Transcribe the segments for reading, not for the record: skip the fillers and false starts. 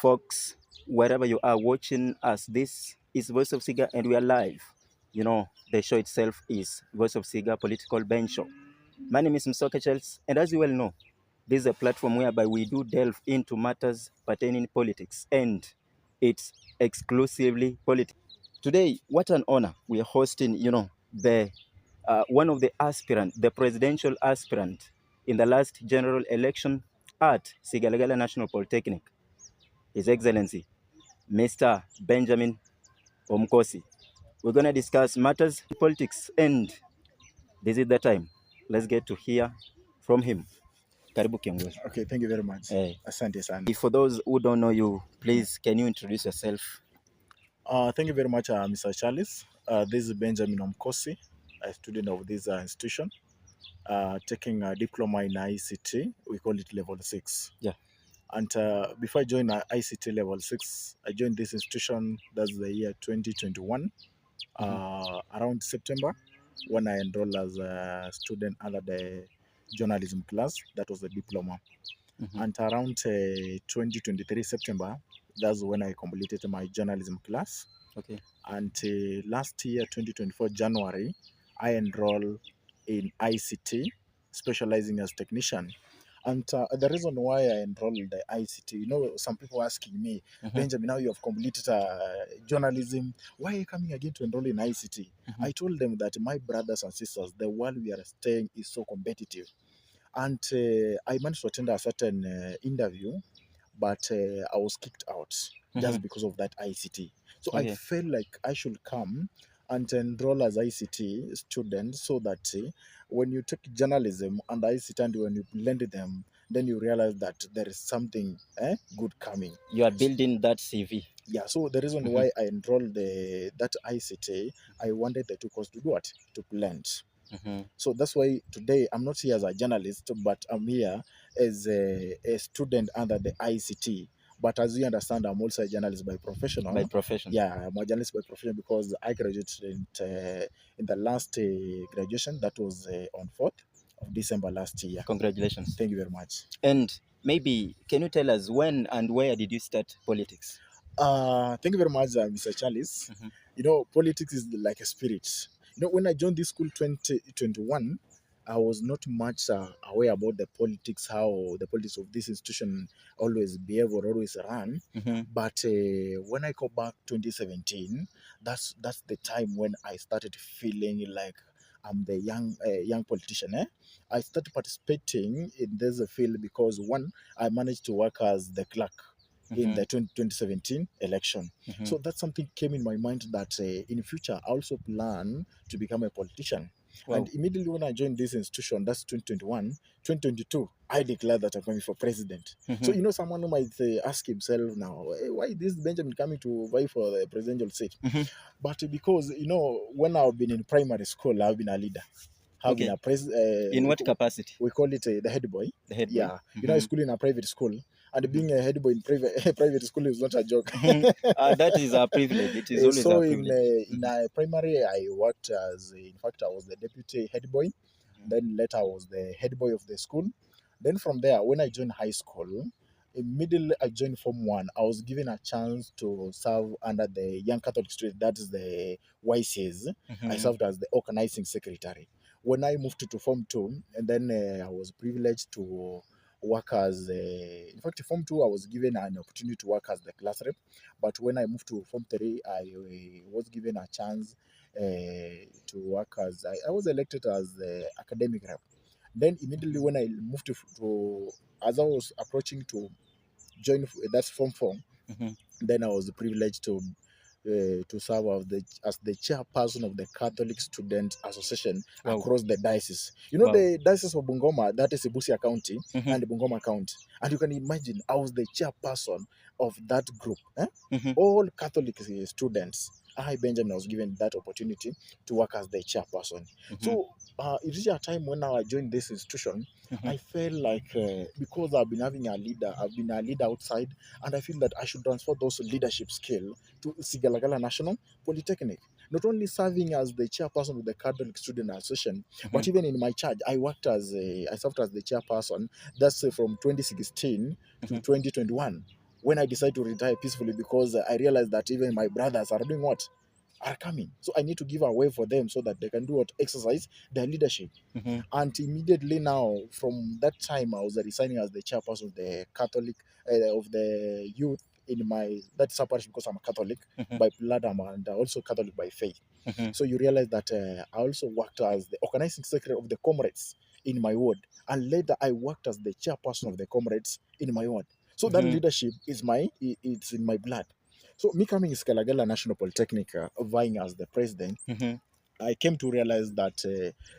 Folks, wherever you are watching us, this is Voice of Siga and we are live. You know, the show itself is Voice of Siga Political Bench Show. My name is Msoka Charles, and as you well know, this is a platform whereby we do delve into matters pertaining politics, and it's exclusively politics. Today, what an honor. We are hosting, the one of the aspirant, the presidential aspirant in the last general election at Sigalagala National Polytechnic, His Excellency, Mr. Benjamin Omkosi. We're going to discuss matters in politics, and this is the time. Let's get to hear from him. Karibu kiongozi. Okay, thank you very much. Eh, Asante sana. for those who don't know you, please, can you introduce yourself? Thank you very much, Mr. Charles. This is Benjamin Omkosi, a student of this institution, taking a diploma in ICT. We call it level 6. Yeah. And before I joined ICT level 6, I joined this institution, that's the year 2021, around September, when I enrolled as a student under the journalism class. That was the diploma. And around 2023 September, that's when I completed my journalism class. Okay. And last year, 2024 January, I enrolled in ICT, specializing as technician. And the reason why I enrolled in the ICT, some people asking me, Benjamin, now you have completed journalism, why are you coming again to enroll in ICT? I told them that my brothers and sisters, the world we are staying is so competitive. And I managed to attend a certain interview, but I was kicked out just because of that ICT. So I felt like I should come and enroll as ICT student, so that when you take journalism and ICT and when you blend them, then you realize that there is something good coming. You are building that CV. Yeah, so the reason why I enrolled that ICT, I wanted the two courses to do what? To blend. So that's why today I'm not here as a journalist, but I'm here as a student under the ICT. But as you understand, I'm also a journalist by profession. By profession. Yeah, I'm a journalist by profession because I graduated in the last graduation. That was on 4th of December last year. Congratulations. Thank you very much. And maybe, can you tell us when and where did you start politics? Thank you very much, Mr. Charles. Politics is like a spirit. When I joined this school 2021, I was not much aware about the politics, how the politics of this institution always behave or always run. But when I go back 2017, that's the time when I started feeling like I'm the young politician. I started participating in this field because, one, I managed to work as the clerk in the 2017 election. So that's something came in my mind that in future I also plan to become a politician. Wow. And immediately when I joined this institution, that's 2021, 2022, I declared that I'm coming for president. So, someone might ask himself now, hey, why this Benjamin coming to vie for the presidential seat? But because, when I've been in primary school, I've been a leader. I've been a in what capacity? We call it the head boy. The head boy. Yeah. I school in a private school. And being a head boy in private school is not a joke. That is a privilege. It is always so a privilege. in primary, I worked as, in fact, I was the deputy head boy. Then later I was the head boy of the school. Then from there, when I joined high school, immediately I joined Form 1. I was given a chance to serve under the Young Catholic Student, that is the YCs. I served as the organizing secretary. When I moved to Form 2, and then I was privileged to work as in fact, Form 2, I was given an opportunity to work as the class rep. But when I moved to Form 3, I was given a chance to work as, I was elected as the academic rep. Then immediately when I moved to as I was approaching to join, that's Form 4, then I was privileged to serve as the chairperson of the Catholic Student Association across the diocese. The diocese of Bungoma, that is Busia County and Bungoma County. And you can imagine, I was the chairperson of that group. All Catholic students. I, Benjamin, was given that opportunity to work as the chairperson. So it is a time when I joined this institution, I felt like because I've been having a leader, I've been a leader outside, and I feel that I should transfer those leadership skills to Sigalagala National Polytechnic. Not only serving as the chairperson of the Catholic Student Association, but even in my charge, I served as the chairperson. That's from 2016 to 2021. when I decide to retire peacefully, because I realize that even my brothers are doing what? Are coming. So I need to give a way for them so that they can do what? Exercise their leadership. Mhm. And immediately now, from that time, I was resigning as the chairperson of the Catholic, of the youth in my, that's a parish, because I'm a Catholic Mhm. by blood and also Catholic by faith. Mhm. So you realize that I also worked as the organizing secretary of the comrades in my ward, and later I worked as the chairperson of the comrades in my ward. So that Mhm. leadership is it's in my blood. So me coming to Skalagala National Polytechnic, vying as the president, Mhm. I came to realize that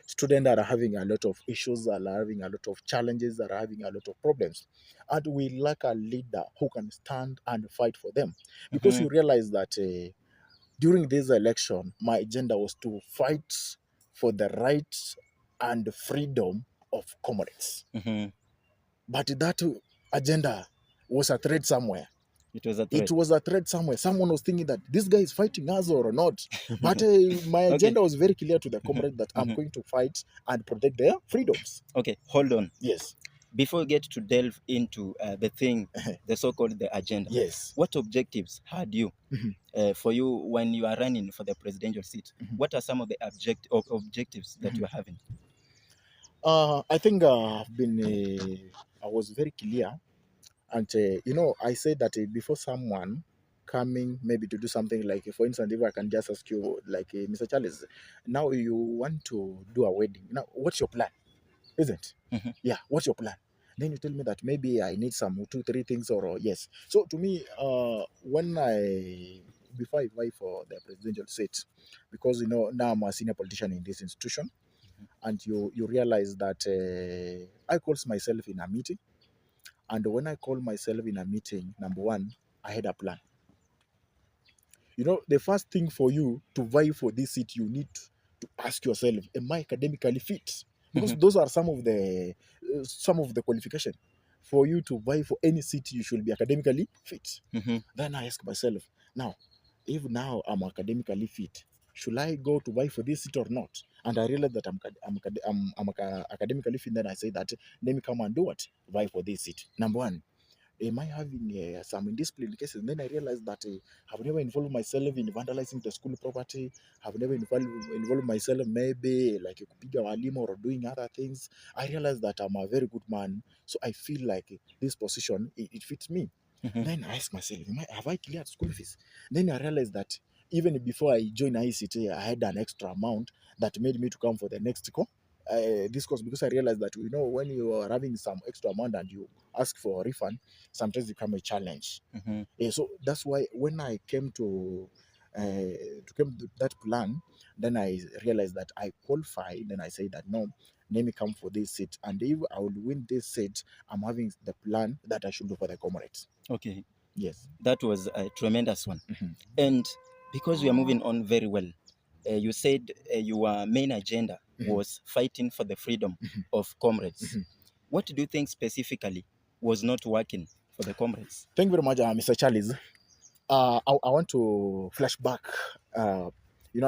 students are having a lot of issues, are having a lot of challenges, are having a lot of problems. And we lack a leader who can stand and fight for them. Because Mhm. you realize that during this election, my agenda was to fight for the rights and freedom of comrades. Mhm. But that agenda was a threat somewhere. It was a It threat. was a threat somewhere. Someone was thinking that this guy is fighting us or not. But my Okay. agenda was very clear to the Mhm. comrade that I'm Mhm. going to fight and protect their freedoms. Okay, hold on. Yes, Before we get to delve into the thing, the so-called the agenda, yes. what objectives had you Mhm, for you when you are running for the presidential seat? mhm, What are some of the objectives that mhm. you are having? I think I was very clear. And, I said that before someone coming maybe to do something, like, for instance, if I can just ask you, like, Mr. Charles, now you want to do a wedding. Now, what's your plan? Isn't? Mhm. Yeah, what's your plan? Then you tell me that maybe I need some two, three things, or yes. So to me, before I vie for the presidential seat, because now I'm a senior politician in this institution, and you realize that I calls myself in a meeting, and when I call myself in a meeting, number one, I had a plan. The first thing for you to vie for this seat, you need to ask yourself, am I academically fit? Because Mhm. those are some of the qualification. For you to vie for any seat, you should be academically fit. Mhm. Then I ask myself, now, if now I'm academically fit, should I go to vie for this seat or not? And I realize that I'm academically fit. Then I say that, let me come and do what? Vie for this seat. Number one, am I having some indiscipline cases? And then I realized that I've never involved myself in vandalizing the school property. I've never involved myself maybe like kupiga walimu or doing other things. I realized that I'm a very good man. So I feel like this position, it fits me. Mhm. Then I ask myself, have I cleared school fees? Then I realized that even before I joined ICT, I had an extra amount that made me to come for the next this course, because I realized that when you are having some extra amount and you ask for a refund, sometimes become a challenge. Mhm. So that's why when I came to that plan, then I realized that I qualify. Then I say that no, let me come for this seat, and if I will win this seat, I'm having the plan that I should do for the comrades. Okay, Yes. that was a tremendous one. Mhm. And because we are moving on very well, you said your main agenda Mhm. was fighting for the freedom Mhm. of comrades. Mhm. What do you think specifically was not working for the comrades? Thank you very much, Mr. Charles. I want to flash back. I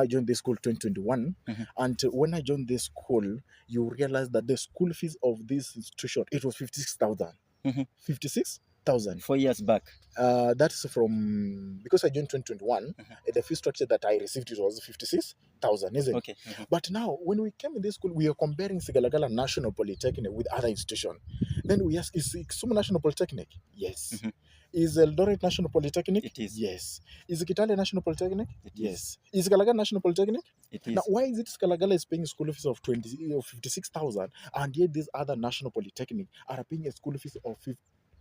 joined this school 2021, Mhm. and when I joined this school, you realize that the school fees of this institution, it was 56,000. Mhm. 56,000. 4 years back. That's from, because I joined 2021, Mhm. the fee structure that I received, it was 56,000, isn't it? Okay. Mhm. But now, when we came in this school, we are comparing Sigalagala National Polytechnic with other institutions. Then we ask, is Kisumu National Polytechnic? Yes. Mhm. Is Eldoret National Polytechnic? It is. Yes. Is Kitale National Polytechnic? It is. Yes. Is Galagala National Polytechnic? It Now, is. why is it Skalagala is paying a school fees of 56,000, and yet these other national polytechnic are paying a school fees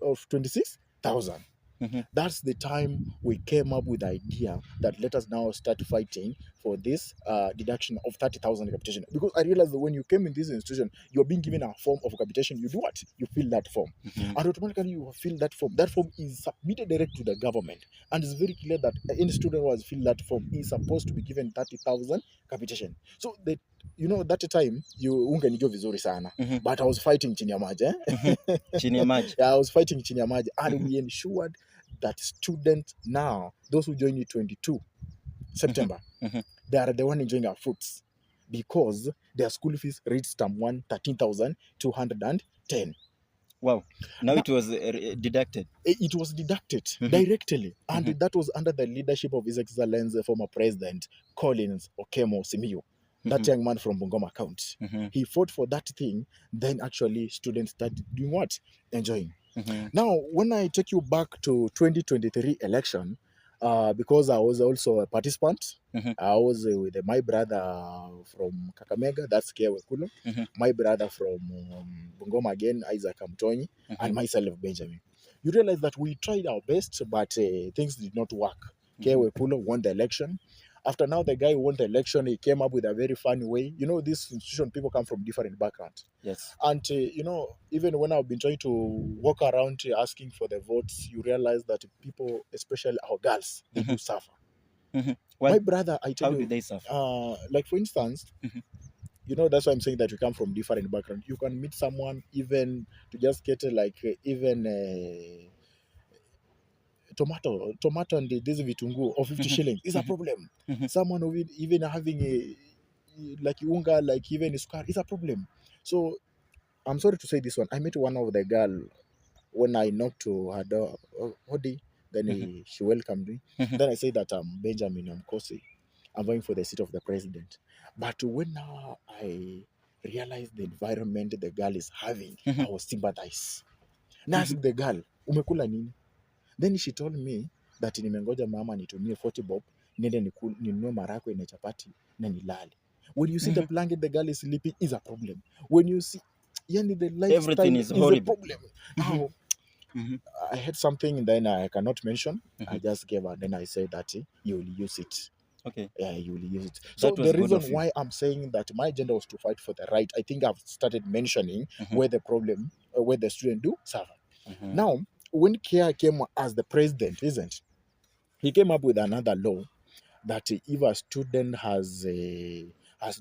of 26,000? Mhm. That's the time we came up with the idea that let us now start fighting for this deduction of 30,000 capitation. Because I realized that when you came in this institution, you're being given a form of capitation. You do what? You fill that form. Mhm. And automatically you fill that form. That form is submitted direct to the government. And it's very clear that any student who has filled that form is supposed to be given 30,000 capitation. So that time you ungenijua vizuri sana. Mhm. But I was fighting chini ya maji. Mhm. Chini ya maji. Yeah, I was fighting chini ya maji. And Mhm. we ensured that students now, those who join in 22 September, Mhm. they are the one enjoying our fruits, because their school fees reached term 1 13,210. Wow. Now Now, it was deducted. it was deducted Mhm. directly, and Mhm. that was under the leadership of His Excellency former President Collins Okemo Simiyu, that Mhm. young man from Bungoma County. Mhm. He fought for that thing. Then actually students started doing what? Enjoying. Mhm. Now, when I take you back to 2023 election, because I was also a participant, Mhm. I was with my brother from Kakamega, that's Kewe Kulo, Mhm. my brother from Bungoma again, Isaac Amtoni, and Mhm. myself, Benjamin. You realize that we tried our best, but things did not work. Mhm. Kewe Kulo won the election. After now, the guy who won the election, he came up with a very funny way. You know, this institution, people come from different backgrounds. Yes. And even when I've been trying to walk around asking for the votes, you realize that people, especially our girls, they Mhm. do suffer. Mhm. My Why? brother, I tell How do you, they suffer? like for instance, Mhm. that's why I'm saying that we come from different backgrounds. You can meet someone even to just get even tomato and this vitungu or 50 Mhm. shillings is a Mhm. problem. Mhm. Someone who even having a like unga, like even sukari is a problem. So I'm sorry to say this one. I met one of the girl when I knocked to her door, Hodi, then Mhm. she welcomed me. Mhm. Then I said that I'm Benjamin Mkosi. I'm going for the seat of the president. But when now I realized the environment the girl is having, Mhm. I was sympathize. Na Mhm. ask the girl, umekula nini? Then she told me that nimengoja mama nitumie 40 bob, niende ninunue marakwe na chapati na nilale. When you see the Mhm. blanket the girl is sleeping is a problem. When you see, yani the Everything lifestyle is is a horrible. problem. Mhm. Now, Mhm. I had something and then I cannot mention. I Mhm. just gave her. Then I said that you will use it. Okay. Yeah, you will use it. So That the was good reason of you. why I'm saying that my agenda was to fight for the right, I think I've started mentioning Mhm. where the problem, where the student do suffer. Mhm. Now, when Kia came as the president, isn't he came up with another law that if a student has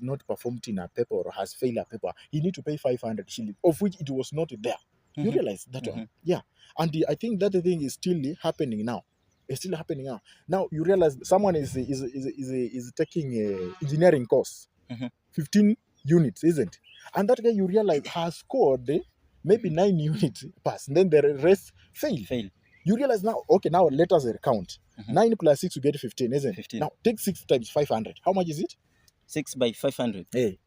not performed in a paper or has failed a paper, he need to pay 500 shillings, of which it was not there. You Mhm. realize that one? Mhm. Yeah. And I think that the thing is still happening now. It's still happening now. Now you realize someone is taking a engineering course, Mhm. 15 units, isn't? And that guy you realize has scored maybe 9 units pass, and then the rest fail. Fail. You realize now, okay, now let us count. Mhm. 9 plus 6 you get 15, isn't it? 15. Now take 6 times 500. How much is it? 6 by 500. Hey.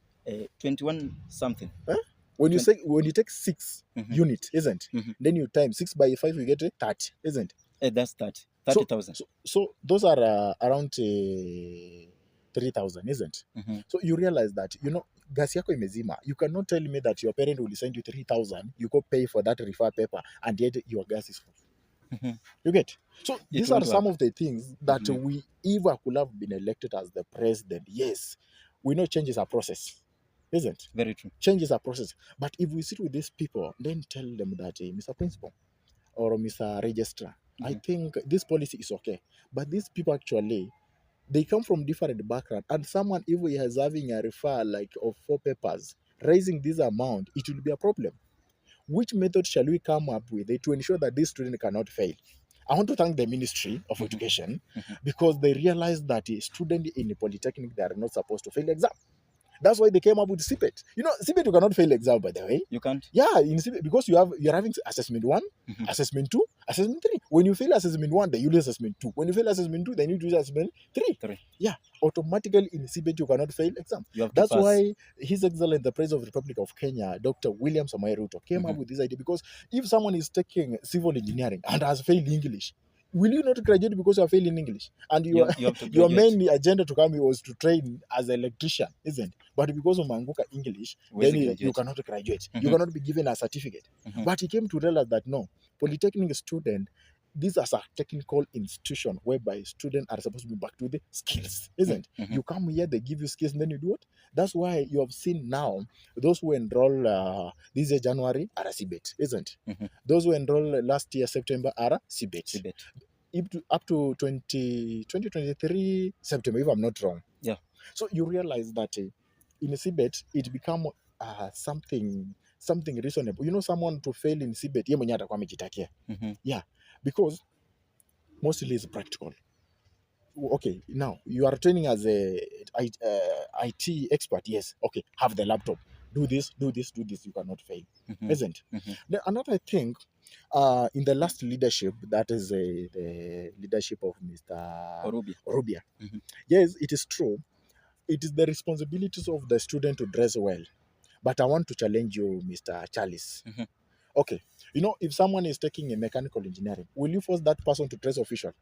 21 something. Huh? When you 20. say when you take 6 Mhm. units, isn't? Mhm. Then you times 6 by 5, you get 30, isn't? That's 30. So 30,000. so those are around 3,000, isn't? Mhm. So you realize that gas yako imezima. You cannot tell me that your parent will send you 3,000, you go pay for that refer paper, and yet your gas is full. Mhm. You get? So It these are won't some work. of the things that Mhm. we, if I could have been elected as the president, yes, we know change is a process, isn't? Very true. Change is a process. But if we sit with these people, then tell them that, Mr. Principal or Mr. Registrar, I Mhm. think this policy is okay. But these people actually, they come from different background. And someone, if he is having a refer like of 4 papers, raising this amount, it will be a problem. Which method shall we come up with to ensure that this student cannot fail? I want to thank the Ministry of Mhm. Education Mhm. because they realized that a student in the polytechnic, they are not supposed to fail exam. That's why they came up with CPET. CPET you cannot fail exam, by the way. You can't. Yeah, in CPET, because you're having assessment 1, Mhm. assessment 2, assessment 3. When you fail assessment 1, then you lose assessment 2. When you fail assessment 2, then you do assessment 3. 3. Yeah, automatically in CPET you cannot fail exam. You have to That's pass. why His Excellency the President of the Republic of Kenya, Dr. William Samoei Ruto, came up Mhm. with this idea because if someone is taking civil engineering and has failed English, will you not graduate because you are failing English? And You have to your graduate. main agenda to come here was to train as an electrician, isn't? But because of Manguka English, then Huwezi you graduate. cannot graduate. You Mhm. cannot be given a certificate. Mhm. But he came to realize that no, polytechnic student, this is a technical institution whereby students are supposed to be back to the skills, isn't? Mhm. You come here, they give you skills, and then you do what? That's why you have seen now those who enroll this year January are a CBET, isn't? Mhm. Those who enroll last year September are a CBET. CBET. Up to 2023 September, if I'm not wrong. Yeah. So you realize that in a CBET, it become something reasonable. Someone to fail in CBET, ye mwenyewe atakuwa amejitakia. Mhm. Yeah, because mostly it's practical. Okay, now you are training as a IT expert. Yes, okay, have the laptop. do this, do this, do this, you cannot fail, Mhm. isn't? Mhm. Then another thing, in the last leadership, that is the leadership of Mr. Orubia. Orubia. Mhm. Yes, it is true. It is the responsibilities of the student to dress well. But I want to challenge you, Mr. Charles. Mhm. Okay, you know, if someone is taking a mechanical engineering, will you force that person to dress official?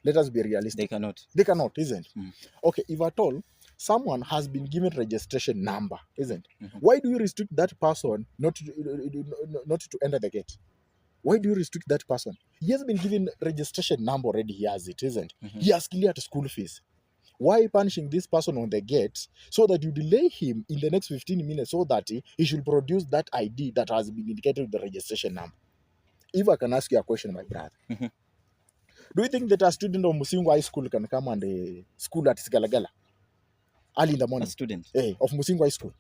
Let us be They realistic. cannot. They cannot, isn't? Mm. Okay, if at all someone has been given registration number, isn't? Mhm. Why do you restrict that person not to enter the gate? Why do you restrict that person? He has been given registration number already. He has it, isn't? Mhm. He has cleared school fees. Why punishing this person on the gate so that you delay him in the next 15 minutes so that he should produce that ID that has been indicated with the registration number? If I can ask you a question, my brother, Mhm. do you think that a student of Musingo High School can come and school at Sigalagala early in the A morning? student. Hey, of Musingo High School.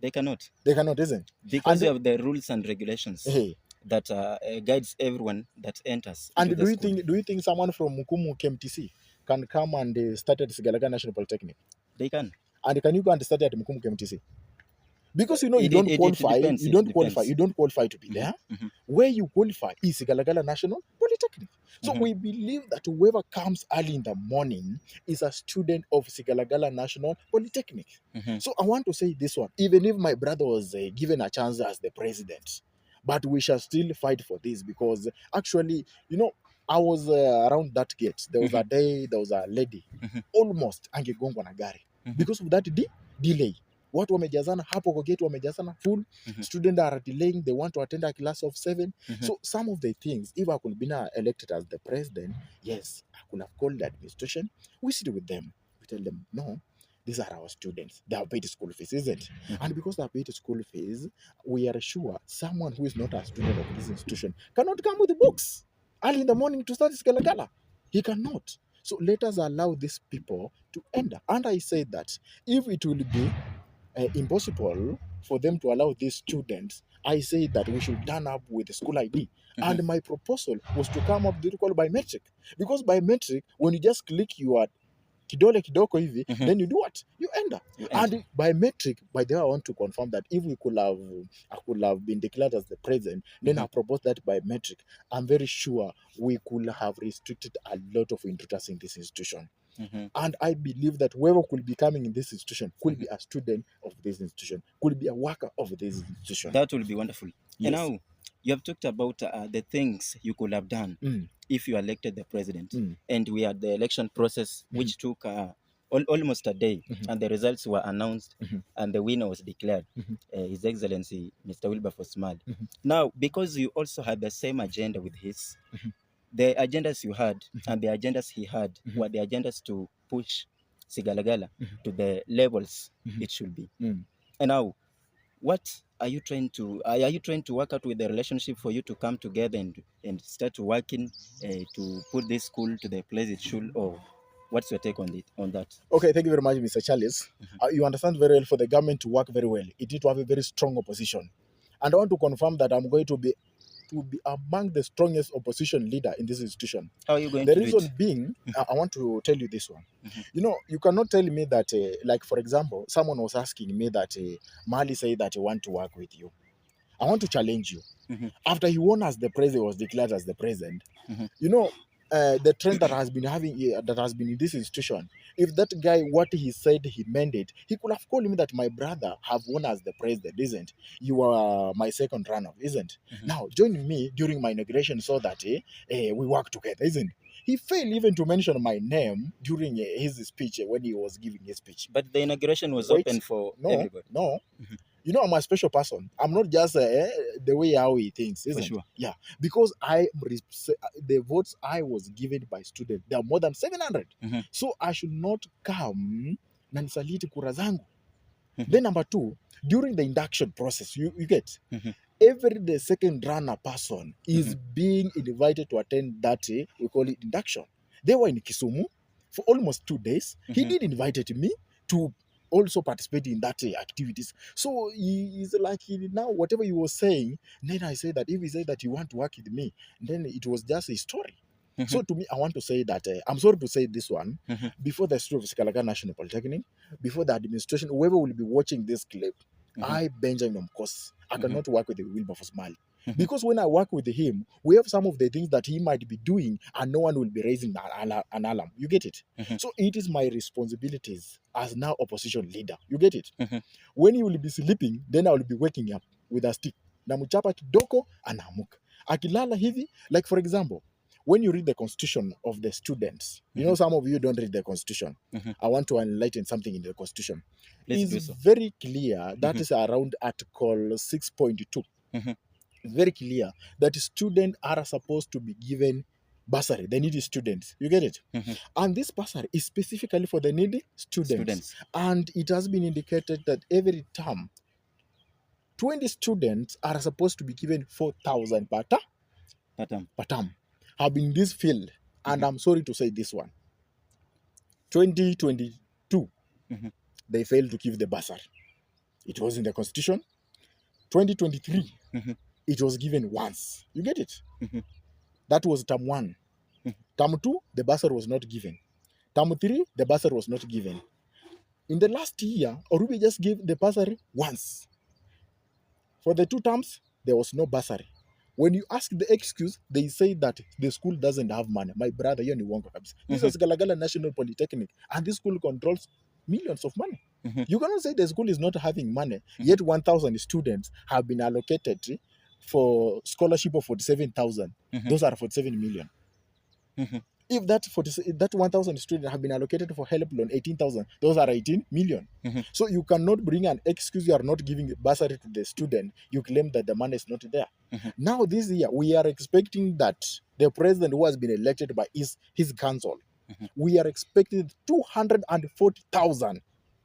They cannot. They cannot, isn't? Because And we have the rules and regulations hey, that guides everyone that enters into and the school. do you think someone from Mukumu KMTC can come and start at Sigalaga National Polytechnic? They can. And can you go and start at Mukumu KMTC? Because you know you don't It qualify, depends. you It don't qualify, depends. you don't qualify to be Mhm. there. Mhm. Where you qualify is Galagala National Polytechnic. So Mhm. we believe that whoever comes early in the morning is a student of Sigalagala National Polytechnic. Mhm. So I want to say this one, even if my brother was given a chance as the president, but we shall still fight for this because actually, you know, I was around that gate. There was a Mhm. day, there was a lady, Mhm. almost angegongwa na gari Mhm. because of that delay. Watu wamejazana hapo kwa gate, wamejazana full. Mhm. Students are delaying, they want to attend a class of 7. Mhm. So some of the things, if I could be now elected as the president, yes, I could have called the administration. We sit with them, we tell them, no, these are our students, they have paid school fees, isn't it? Mhm. And because they have paid school fees, we are sure someone who is not a student of this institution cannot come with the books early in the morning to start his gala. He cannot. So let us allow these people to enter. And I said that if it will be impossible for them to allow these students, I say that we should turn up with the school ID. Mhm. And my proposal was to come up with what we call biometric. Because biometric, when you just click your kidole kidoko hivi, Mhm. then you do what? You enter. You enter. And biometric, by the way, I want to confirm that if I could have been declared as the president, then Mhm. I proposed that biometric. I'm very sure we could have restricted a lot of intruders in this institution. Mhm. And I believe that whoever could be coming in this institution could Mhm. be a student of this institution, could be a worker of this institution. That will be wonderful. And Yes. now you have talked about the things you could have done Mm, if you elected the president. mm, And we had the election process, which took almost a day, Mhm. and the results were announced, Mhm. and the winner was declared, Mhm. His Excellency Mr. Wilberforce Mali. Mhm. Now, because you also had the same agenda with his, Mhm. the agendas you had Mhm. and the agendas he had Mhm. were the agendas to push Sigalagala Mhm. to the levels Mhm. it should be. Mm. And now, what are you trying to work out with the relationship for you to come together and start working to put this school to the place it should, or what's your take on that? Okay, thank you very much, Mr. Charles. You understand very well for the government to work very well. It need to have a very strong opposition. And I want to confirm that I'm going to be among the strongest opposition leader in this institution. How are you going The to do reason it? being, I want to tell you this one. Mhm. You know, you cannot tell me that, like for example, someone was asking me that Mali said that he want to work with you. I want to challenge you. Mhm. After he won as the president, was declared as the president. Mhm. You know, the trend that has been that has been in this institution. If that guy, what he said, he meant it, he could have called me that my brother have won as the president, isn't? You are my second runner, isn't? Mhm. Now join me during my inauguration so that we work together, isn't? He failed even to mention my name during his speech when he was giving his speech. But the inauguration was Wait, open for no, everybody. no. Mhm. You know, I'm a special person. I'm not just the way how he thinks, For isn't? sure. Yeah, because the votes I was given by students, there are more than 700. Mhm. So I should not come na nisaliti kura zangu. Mhm. Then number two, during the induction process, you get Mhm. the second runner person is being invited to attend that we call it induction. They were in Kisumu for almost 2 days. He Mhm. did invited me to also participate in that activities. So he is like now whatever he was saying. Then I said that if he said that he want to work with me, then it was just a story. Mhm. So to me, I want to say that I'm sorry to say this one Mhm. before the story of Sikalaga National Polytechnic, before the administration, whoever will be watching this clip, I, Benjamin Mkos, I Mhm. cannot work with Wilberforce Mali. Mhm. Because when I work with him, we have some of the things that he might be doing and no one will be raising an alarm. You get it? Mhm. So it is my responsibilities as now opposition leader. You get it? Mhm. When you will be sleeping, then I will be waking up with a stick. Namuchapa kidoko anamuka. Akilala hivi, like for example, when you read the constitution of the students, you know, some of you don't read the constitution. Mhm. I want to enlighten something in the constitution. Please It's do so. very clear, that Mhm. is around Article 6.2. Mhm. It's very clear that students are supposed to be given bursary. They need students. You get it? Mhm. And this bursary is specifically for the needy students. Students. And it has been indicated that every term, 20 students are supposed to be given 4,000 Patam. per term. Have been in this field, and Mhm. I'm sorry to say this one. 2022, Mhm. they failed to give the bursary. It was in the constitution. 2023, Mhm. it was given once. You get it? Mhm. That was term 1. Mhm. Term 2, the bursary was not given. Term 3, the bursary was not given. In the last year, Orubi just gave the bursary once. For the 2 terms, there was no bursary. When you ask the excuse, they say that the school doesn't have money. My brother, you're Wongo. This is Galagala National Polytechnic, and this school controls millions of money. Mhm. You cannot say the school is not having money, yet 1,000 students have been allocated for scholarship of 47,000. Mhm. Those are 47 million. Mhm. If that 1,000 students have been allocated for help loan 18,000, those are 18 million. Mhm. So you cannot bring an excuse you are not giving bursary to the student. You claim that the money is not there. Mhm. Now this year we are expecting that the president who has been elected by his council, Mhm. we are expecting 240,000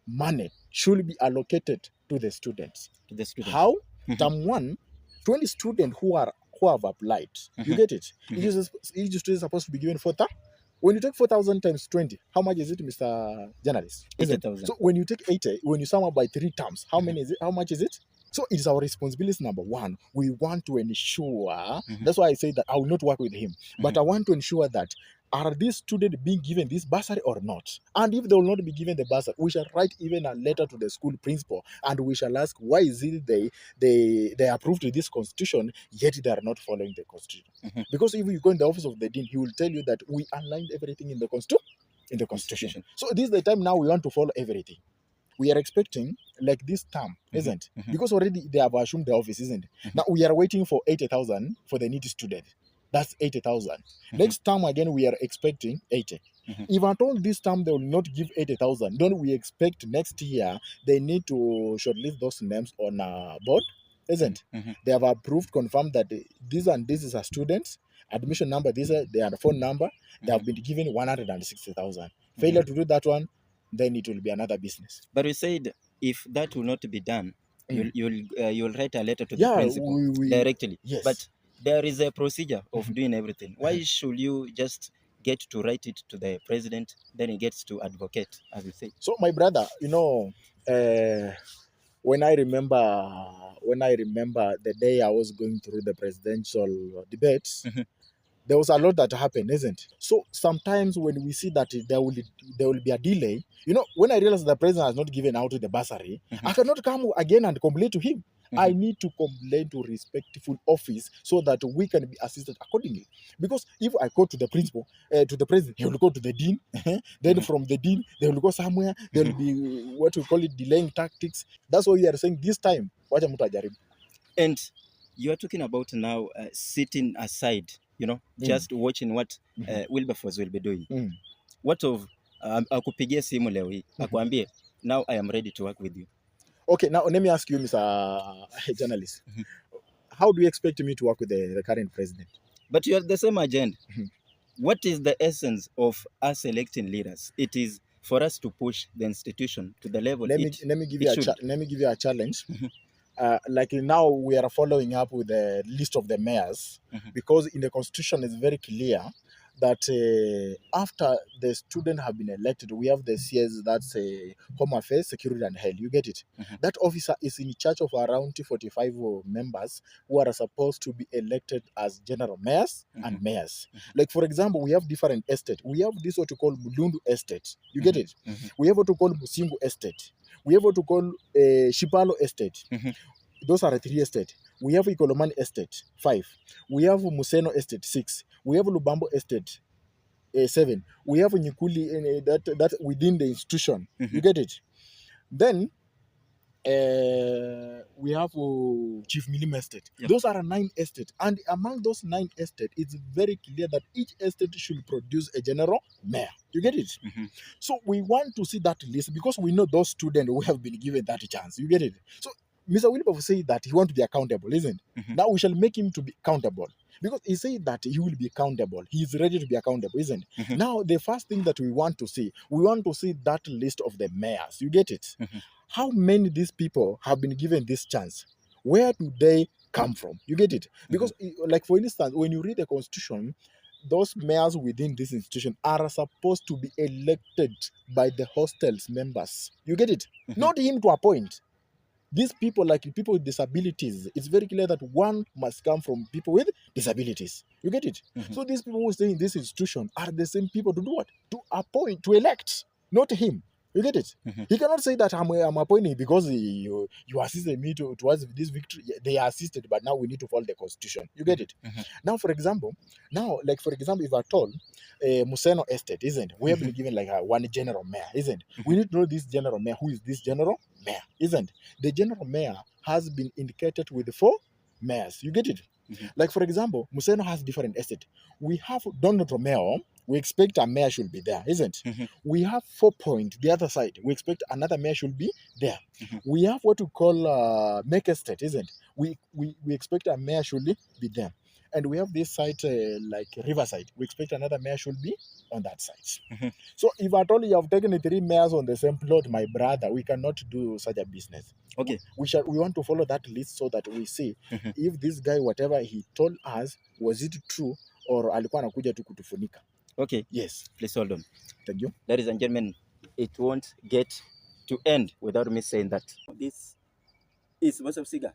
money should be allocated to the students. To the students. How? Mhm. Term 1, 20 students who have applied. You Mhm. get it? Mhm. Each student is supposed to be given 4,000. When you take 4,000 times 20, how much is it, Mr. Journalist? Isn't it? 80,000. So when you take 80, when you sum up by 3 terms, how many is it? How much is it? So it is our responsibility, number 1. We want to ensure, that's why I say that I will not work with him, but I want to ensure that are these students being given this bursary or not? And if they will not be given the bursary, we shall write even a letter to the school principal and we shall ask why is it they approved this constitution, yet they are not following the constitution. Mhm. Because if you go in the office of the dean, he will tell you that we aligned everything in the constitution. Constitution. So this is the time now we want to follow everything. We are expecting like this term, isn't? Mhm. Because already they have assumed the office, isn't? Mhm. Now we are waiting for 80,000 for the needy student. That's 80,000. Next term again we are expecting 80. Mhm. If at all this term they will not give 80,000, don't we expect next year they need to shortlist those names on a board, isn't? Mhm. They have approved, confirmed that these and this is a students, admission number, this is their phone number. They have been given 160,000. Failure to do that one, then it will be another business. But we said if that will not be done, Mm. you'll write a letter to the Yeah, principal directly. yes. But there is a procedure of Mhm. doing everything. Why should you just get to write it to the president, then he gets to advocate, as you say? So my brother, when I remember the day I was going through the presidential debates, Mhm. there was a lot that happened, isn't it? So sometimes when we see that there will be a delay, when I realize the president has not given out the bursary, I cannot come again and complain to him. I need to complain to respectful office so that we can be assisted accordingly. Because if I go to the principal, to the president, he will go to the dean. Then from the dean, they will go somewhere. There will be what we call it delaying tactics. That's why we are saying this time, wacha mtu ajaribu. And you are talking about now sitting aside, just watching what Wilberforce will be doing. What of akupigia simu leo hii akwambie, now I am ready to work with you. Okay, now let me ask you, Mr. Journalist. How do you expect me to work with the current president? But you are the same agenda. What is the essence of us electing leaders? It is for us to push the institution to the level Let me give you a challenge. Like now we are following up with the list of the mayors, because in the constitution it's very clear that after the student have been elected, we have the CS, that's Home Affairs, Security and Health. You get it? That officer is in charge of around 45 members who are supposed to be elected as general mayors and mayors. Like for example, we have different estates. We have this what you call Mulundu Estate. You get it? We have what we call Musingu Estate. We have what to call Shipalo Estate. Mhm. Those are 3 estates. We have Ikolomani Estate, 5. We have Museno Estate, 6. We have Lubambo Estate, 7. We have Nyikuli, that within the institution. You get it? Then we have Chief Milim Estate. Yep. Those are 9 estates. And among those 9 estates, it's very clear that each estate should produce a general mayor. You get it? Mhm. So we want to see that list because we know those students who have been given that chance. You get it? So Mr. Wilbur said that he wants to be accountable, isn't it? Mhm. Now we shall make him to be accountable. Because he said that he will be accountable. He is ready to be accountable, isn't it? Mhm. Now, the first thing that we want to see that list of the mayors. You get it? Mhm. How many these people have been given this chance? Where do they come from? You get it? Because, like for instance, when you read the constitution, those mayors within this institution are supposed to be elected by the hostels members. You get it? Mhm. Not him to appoint. These people, like people with disabilities, it's very clear that one must come from people with disabilities. You get it? Mhm. So these people who stay in this institution are the same people to do what? To appoint, to elect, not him. You get it? Mhm. He cannot say that I'm appointing because you assisted me towards this victory. Yeah, they are assisted, but now we need to follow the constitution. You get it? Mhm. Now, for example, if I told Museno Estate, isn't it? We have been given like one general mayor, isn't it? We need to know this general mayor. Who is this general mayor? Isn't it? The general mayor has been indicated with 4 mayors. You get it? Mhm. Like for example, Museno has different estate. We have Donald Romeo. We expect a mayor should be there, isn't it? Mhm. We have 4 Point, the other side. We expect another mayor should be there. Mhm. We have what we call Make Estate, isn't it? We expect a mayor should be there. And we have this side like Riverside. We expect another mayor should be on that side. Mhm. So if at all you have taken the 3 mayors on the same plot, my brother, we cannot do such a business. Okay. We want to follow that list so that we see Mhm. if this guy, whatever he told us, was it true or alikuwa anakuja tu kutufunika. Okay. Yes. Please hold on. Thank you. Ladies and gentlemen, it won't get to end without me saying that this is Voice of Siga.